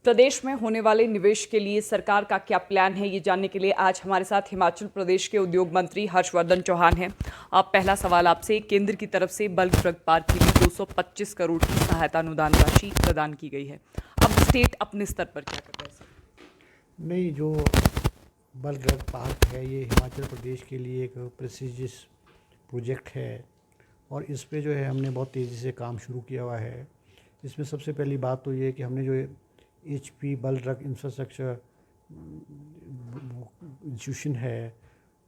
प्रदेश में होने वाले निवेश के लिए सरकार का क्या प्लान है, ये जानने के लिए आज हमारे साथ हिमाचल प्रदेश के उद्योग मंत्री हर्षवर्धन चौहान हैं। अब पहला सवाल आपसे, केंद्र की तरफ से बल्क ड्रग पार्क के लिए 225 करोड़ की सहायता अनुदान राशि प्रदान की गई है। अब स्टेट अपने स्तर पर क्या कर रहा है? नहीं, जो बल्क ड्रग पार्क है ये हिमाचल प्रदेश के लिए एक प्रेस्टिजियस प्रोजेक्ट है और इस पे जो है हमने बहुत तेज़ी से काम शुरू किया हुआ है। इसमें सबसे पहली बात तो ये है कि हमने जो HP bulk drug infrastructure institution है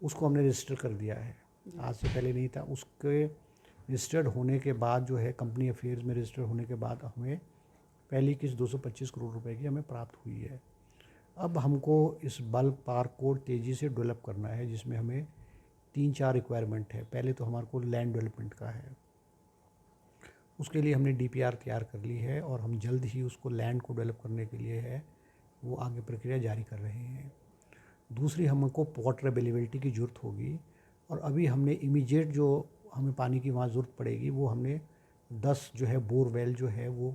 उसको हमने रजिस्टर कर दिया है। आज से पहले नहीं था। उसके रजिस्टर्ड होने के बाद जो है कंपनी अफेयर्स में रजिस्टर होने के बाद हमें पहली किस्त 225 करोड़ रुपए की हमें प्राप्त हुई है। अब हमको इस बल्क पार्क को तेज़ी से डेवलप करना है, जिसमें हमें 3-4 रिक्वायरमेंट है। पहले तो हमारे को लैंड डेवलपमेंट का है, उसके लिए हमने DPR तैयार कर ली है और हम जल्द ही उसको लैंड को डेवलप करने के लिए है वो आगे प्रक्रिया जारी कर रहे हैं। दूसरी, हमको वाटर अवेलेबिलिटी की ज़रूरत होगी और अभी हमने इमीडिएट जो हमें पानी की वहाँ ज़रूरत पड़ेगी वो हमने 10 जो है बोरवेल जो है वो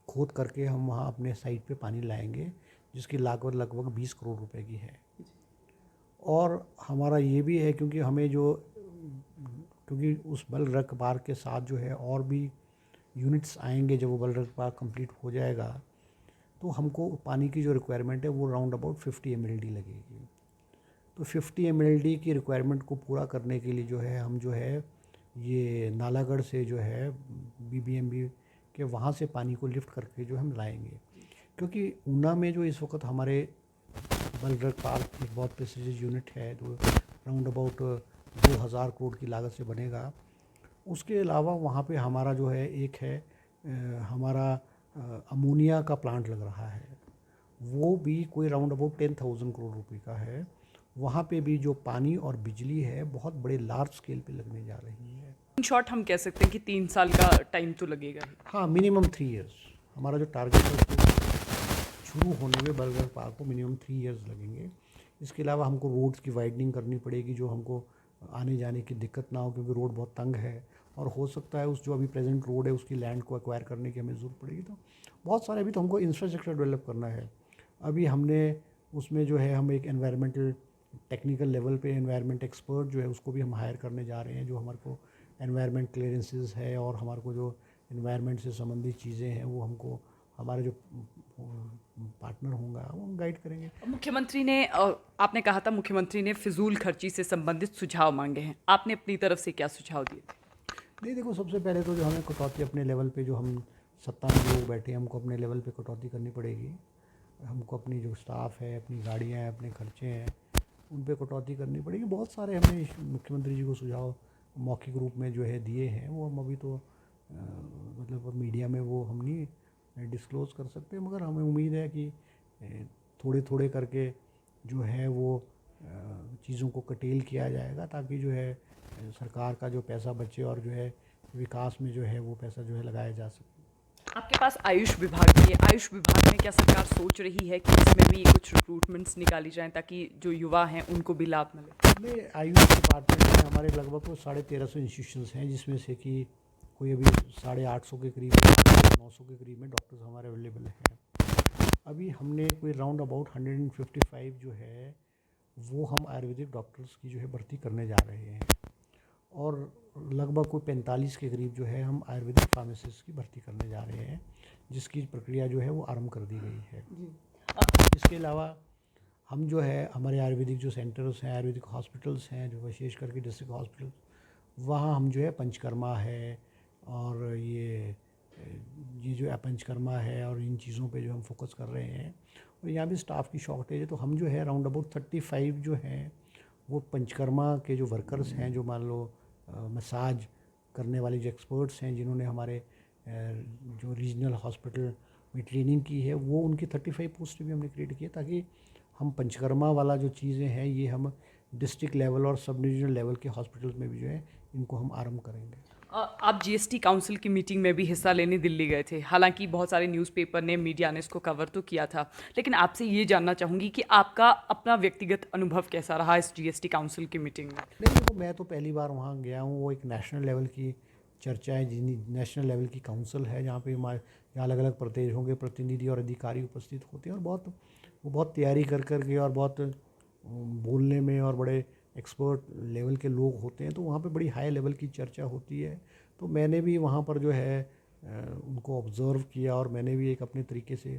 खोद करके हम वहाँ अपने साइट पे पानी लाएंगे, जिसकी लागत लगभग 20 करोड़ रुपए की है। और हमारा ये भी है क्योंकि उस बल्क ड्रग पार्क के साथ जो है और भी यूनिट्स आएंगे। जब वो बल्क ड्रग पार्क कंप्लीट हो जाएगा तो हमको पानी की जो रिक्वायरमेंट है वो राउंड अबाउट 50 MLD लगेगी। तो 50 MLD की रिक्वायरमेंट को पूरा करने के लिए जो है हम जो है ये नालागढ़ से जो है BBMB के वहाँ से पानी को लिफ्ट करके जो हम लाएंगे, क्योंकि ऊना में जो इस वक्त हमारे बल्क ड्रग पार्क एक बहुत प्रेस्टिजियस यूनिट है जो राउंड अबाउट 2000 करोड़ की लागत से बनेगा। उसके अलावा वहाँ पे हमारा जो है एक है हमारा अमोनिया का प्लांट लग रहा है, वो भी कोई राउंड अबाउट 10,000 करोड़ रुपए का है। वहाँ पे भी जो पानी और बिजली है बहुत बड़े लार्ज स्केल पे लगने जा रही है। इन शॉर्ट हम कह सकते हैं कि 3 साल का टाइम तो लगेगा ही। हाँ, मिनिमम 3 इयर्स हमारा जो टारगेट है उसको शुरू होने में बल्क ड्रग पार्क को मिनिमम 3 इयर्स लगेंगे। इसके अलावा हमको रोड्स की वाइडनिंग करनी पड़ेगी, जो हमको आने जाने की दिक्कत ना हो, क्योंकि रोड बहुत तंग है और हो सकता है उस जो अभी प्रेजेंट रोड है उसकी लैंड को एक्वायर करने की हमें ज़रूरत पड़ेगी। तो बहुत सारे अभी तो हमको इंफ्रास्ट्रक्चर डेवलप करना है। अभी हमने उसमें जो है हम एक एनवायरमेंटल टेक्निकल लेवल पे एनवायरमेंट एक्सपर्ट जो है उसको भी हम हायर करने जा रहे हैं, जो हमारे को एनवायरमेंट क्लियरेंसेस है और हमारे को जो एनवायरमेंट से संबंधित चीज़ें हैं वो हमको हमारे जो पार्टनर होगा वो हम गाइड करेंगे। मुख्यमंत्री ने आपने कहा था मुख्यमंत्री ने फिजूल खर्ची से संबंधित सुझाव मांगे हैं, आपने अपनी तरफ से क्या सुझाव दिए थे? नहीं, देखो, सबसे पहले तो जो हमें कटौती अपने लेवल पे जो हम सत्ता में लोग बैठे हैं हमको अपने लेवल पे कटौती करनी पड़ेगी। हमको अपनी जो स्टाफ है, अपनी गाड़ियाँ हैं, अपने खर्चे हैं, उन पे कटौती करनी पड़ेगी। बहुत सारे हमने मुख्यमंत्री जी को सुझाव मौखिक रूप में जो है दिए हैं, वो हम अभी तो मतलब मीडिया में वो हम नहीं डिस्क्लोज़ कर सकते, मगर हमें उम्मीद है कि थोड़े थोड़े करके जो है वो चीज़ों को कटेल किया जाएगा, ताकि जो है सरकार का जो पैसा बचे और जो है विकास में जो है वो पैसा जो है लगाया जा सके। आपके पास आयुष विभाग भी है, आयुष विभाग में क्या सरकार सोच रही है कि इसमें भी कुछ रिक्रूटमेंट्स निकाली जाएं ताकि जो युवा हैं उनको भी लाभ मिले? हमें आयुष डिपार्टमेंट में हमारे लगभग 1350 इंस्टीट्यूशंस हैं, जिसमें से कि कोई अभी 850 के करीब 900 के करीब में डॉक्टर्स हमारे अवेलेबल हैं। अभी हमने कोई राउंड अबाउट 155 जो है वो हम आयुर्वेदिक डॉक्टर्स की जो है भर्ती करने जा रहे हैं और लगभग कोई 45 के करीब जो है हम आयुर्वेदिक फार्मासिस्ट की भर्ती करने जा रहे हैं, जिसकी प्रक्रिया जो है वो आरंभ कर दी गई है। इसके अलावा हम जो है हमारे आयुर्वेदिक जो सेंटर्स हैं, आयुर्वेदिक हॉस्पिटल्स हैं, जो विशेष करके डिस्ट्रिक्ट हॉस्पिटल, वहाँ हम जो है पंचकर्मा है और ये जो पंचकर्मा है और इन चीज़ों पे जो हम फोकस कर रहे हैं। और यहाँ भी स्टाफ की शॉर्टेज है, तो हम जो है राउंड अबाउट 35 जो हैं वो पंचकर्मा के जो वर्कर्स हैं, जो मान लो मसाज करने वाले जो एक्सपर्ट्स हैं, जिन्होंने हमारे जो रीजनल हॉस्पिटल में ट्रेनिंग की है, वो उनकी 35 पोस्ट भी हमने क्रिएट किया, ताकि हम पंचकर्मा वाला जो चीज़ें हैं ये हम डिस्ट्रिक्ट लेवल और सब डिविजनल लेवल के हॉस्पिटल्स में भी जो है इनको हम आरंभ करेंगे। आप GST काउंसिल की मीटिंग में भी हिस्सा लेने दिल्ली गए थे, हालांकि बहुत सारे न्यूज़पेपर ने, मीडिया ने इसको कवर तो किया था, लेकिन आपसे ये जानना चाहूँगी कि आपका अपना व्यक्तिगत अनुभव कैसा रहा इस GST काउंसिल की मीटिंग में? नहीं, देखो, मैं तो पहली बार वहाँ गया हूँ। वो एक नेशनल लेवल की चर्चा है, नेशनल लेवल की काउंसिल है, जहाँ पे या अलग अलग प्रदेशों के प्रतिनिधि और अधिकारी उपस्थित होते हैं और वो बहुत तैयारी कर के और बहुत बोलने में और बड़े एक्सपर्ट लेवल के लोग होते हैं, तो वहाँ पे बड़ी हाई लेवल की चर्चा होती है। तो मैंने भी वहाँ पर जो है उनको ऑब्ज़र्व किया और मैंने भी एक अपने तरीके से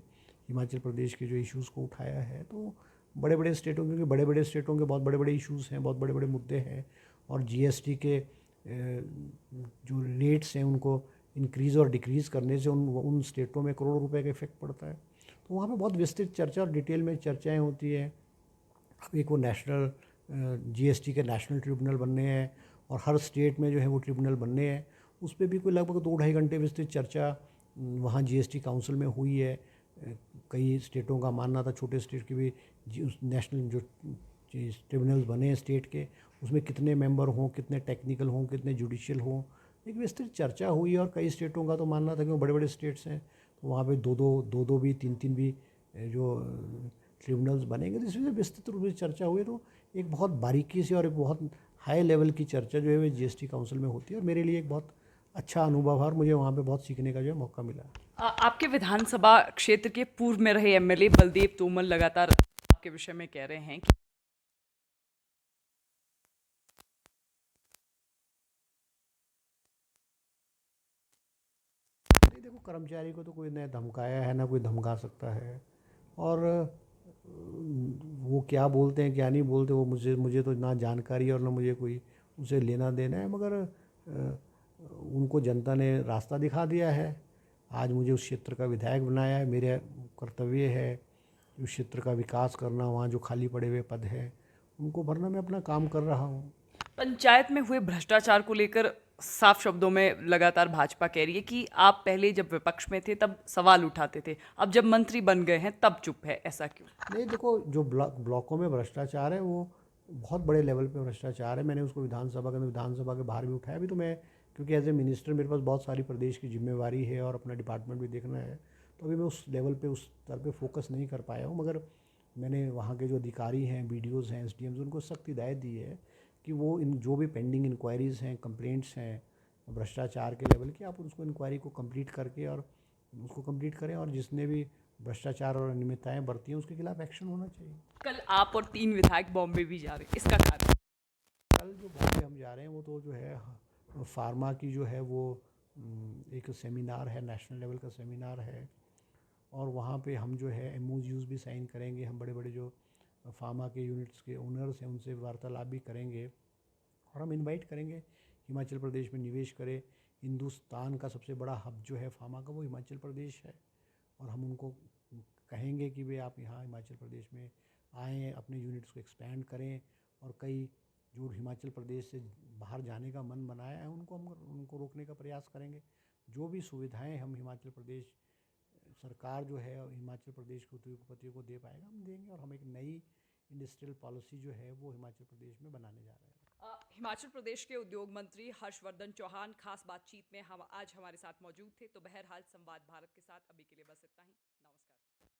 हिमाचल प्रदेश के जो इश्यूज़ को उठाया है। तो बड़े बड़े स्टेटों, क्योंकि बड़े बड़े स्टेटों के बहुत बड़े बड़े इश्यूज़ हैं, बहुत बड़े बड़े मुद्दे हैं, और जीएसटी के जो रेट्स हैं उनको इंक्रीज़ और डिक्रीज़ करने से उन स्टेटों में करोड़ों रुपए का इफेक्ट पड़ता है। तो वहाँ पे बहुत विस्तृत चर्चा और डिटेल में चर्चाएँ होती है। अब एक वो नेशनल जीएसटी के नेशनल ट्रिब्यूनल बनने हैं और हर स्टेट में जो है वो ट्रिब्यूनल बनने हैं। उस पर भी कोई लगभग 2 ढाई घंटे विस्तृत चर्चा वहाँ जीएसटी काउंसिल में हुई है। कई स्टेटों का मानना था, छोटे स्टेट के भी नेशनल जो ट्रिब्यूनल्स बने हैं स्टेट के, उसमें कितने मेंबर हों, कितने टेक्निकल हों, कितने जुडिशियल हों, एक विस्तृत चर्चा हुई। और कई स्टेटों का तो मानना था कि वो बड़े बड़े स्टेट्स हैं तो वहाँ पे दो भी तीन भी जो ट्रिब्यूनल्स बनेंगे, तो इसमें विस्तृत रूप से चर्चा हुई। तो एक बहुत बारीकी से और एक बहुत हाई लेवल की चर्चा जो है वो जीएसटी काउंसिल में होती है और मेरे लिए एक बहुत अच्छा अनुभव है और मुझे वहाँ पे बहुत सीखने का जो है मौका मिला। आपके विधानसभा क्षेत्र के पूर्व में रहे एमएलए बलदेव तोमर लगातार आपके विषय में कह रहे हैं कि नहीं, देखो, कर्मचारी को तो कोई न धमकाया है ना कोई धमका सकता है, और वो क्या बोलते हैं क्या नहीं बोलते वो मुझे तो ना जानकारी है और ना मुझे कोई उसे लेना देना है। मगर उनको जनता ने रास्ता दिखा दिया है, आज मुझे उस क्षेत्र का विधायक बनाया है। मेरा कर्तव्य है उस क्षेत्र का विकास करना, वहाँ जो खाली पड़े हुए पद हैं उनको भरना, मैं अपना काम कर रहा हूँ। पंचायत में हुए भ्रष्टाचार को लेकर साफ शब्दों में लगातार भाजपा कह रही है कि आप पहले जब विपक्ष में थे तब सवाल उठाते थे, अब जब मंत्री बन गए हैं तब चुप है, ऐसा क्यों? नहीं, देखो, जो ब्लॉकों में भ्रष्टाचार है वो बहुत बड़े लेवल पे भ्रष्टाचार है। मैंने उसको विधानसभा के अंदर, विधानसभा के बाहर भी उठाया। अभी तो मैं, क्योंकि एज ए मिनिस्टर मेरे पास बहुत सारी प्रदेश की जिम्मेवारी है और अपना डिपार्टमेंट भी देखना है, तो अभी मैं उस लेवल पे, उस स्तर पे फोकस नहीं कर पाया हूँ। मगर मैंने वहाँ के जो अधिकारी हैं, बीडीओज़ हैं, एसडीएम्स, उनको सख्त हिदायत दी है कि वो इन जो भी पेंडिंग इंक्वायरीज़ हैं, कंप्लेंट्स हैं भ्रष्टाचार के लेवल की, आप उसको इंक्वायरी को कंप्लीट करके और उसको कंप्लीट करें, और जिसने भी भ्रष्टाचार और अनियमितताएं बरती हैं उसके खिलाफ एक्शन होना चाहिए। कल आप और 3 विधायक बॉम्बे भी जा रहे हैं, इसका कारण? कल जो बॉम्बे हम जा रहे हैं वो तो जो है फार्मा की जो है वो एक सेमिनार है, नेशनल लेवल का सेमिनार है, और वहाँ पे हम जो है एमओयूज़ भी साइन करेंगे। हम बड़े बड़े जो फार्मा के यूनिट्स के ओनर्स हैं उनसे वार्तालाप भी करेंगे, और हम इनवाइट करेंगे हिमाचल प्रदेश में निवेश करें। हिंदुस्तान का सबसे बड़ा हब जो है फार्मा का वो हिमाचल प्रदेश है, और हम उनको कहेंगे कि वे आप यहाँ हिमाचल प्रदेश में आएँ, अपने यूनिट्स को एक्सपेंड करें, और कई जो हिमाचल प्रदेश से बाहर जाने का मन बनाया है उनको हम उनको रोकने का प्रयास करेंगे। जो भी सुविधाएं हम हिमाचल प्रदेश सरकार जो है और हिमाचल प्रदेश के उद्योगपतियों को दे पाएगा, हम देंगे, और हम एक नई इंडस्ट्रियल पॉलिसी जो है वो हिमाचल प्रदेश में बनाने जा रहे हैं। हिमाचल प्रदेश के उद्योग मंत्री हर्षवर्धन चौहान खास बातचीत में हम आज हमारे साथ मौजूद थे। तो बहरहाल संवाद भारत के साथ अभी के लिए बस इतना ही।